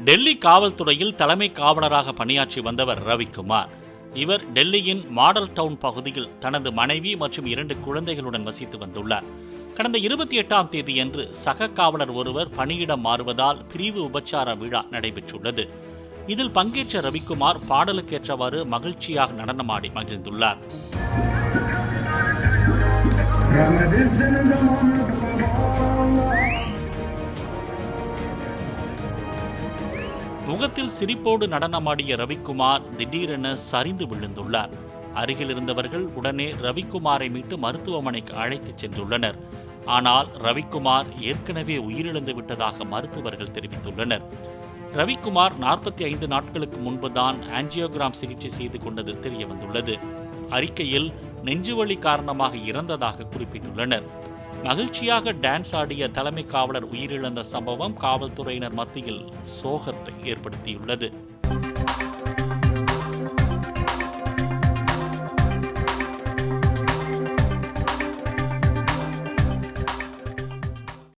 டெல்லி காவல்துறையில் தலைமை காவலராக பணியாற்றி வந்தவர் ரவிக்குமார். இவர் டெல்லியின் மாடல் டவுன் பகுதியில் தனது மனைவி மற்றும் 2 குழந்தைகளுடன் வசித்து வந்துள்ளார். கடந்த 28ஆம் தேதியன்று சக காவலர் ஒருவர் பணியிடம் மாறுவதால் பிரிவு உபச்சார விழா நடைபெற்றுள்ளது. இதில் பங்கேற்ற ரவிக்குமார் பாடலுக்கேற்றவாறு மகிழ்ச்சியாக நடனமாடி மகிழ்ந்துள்ளார். முகத்தில் சிரிப்போடு நடனமாடிய ரவிக்குமார் திடீரென சரிந்து விழுந்துள்ளார். அருகில் இருந்தவர்கள் உடனே ரவிக்குமாரை மீட்டு மருத்துவமனைக்கு அழைத்துச் சென்றுள்ளனர். ஆனால் ரவிக்குமார் ஏற்கனவே உயிரிழந்து விட்டதாக மருத்துவர்கள் தெரிவித்துள்ளனர். ரவிக்குமார் 45 நாட்களுக்கு முன்புதான் ஆஞ்சியோகிராம் சிகிச்சை செய்து கொண்டது தெரியவந்துள்ளது. அறிக்கையில் நெஞ்சுவலி காரணமாக இறந்ததாக குறிப்பிட்டுள்ளனர். மகிழ்ச்சியாக டான்ஸ் ஆடிய தலைமை காவலர் உயிரிழந்த சம்பவம் காவல்துறையினர் மத்தியில் சோகத்தை ஏற்படுத்தியுள்ளது.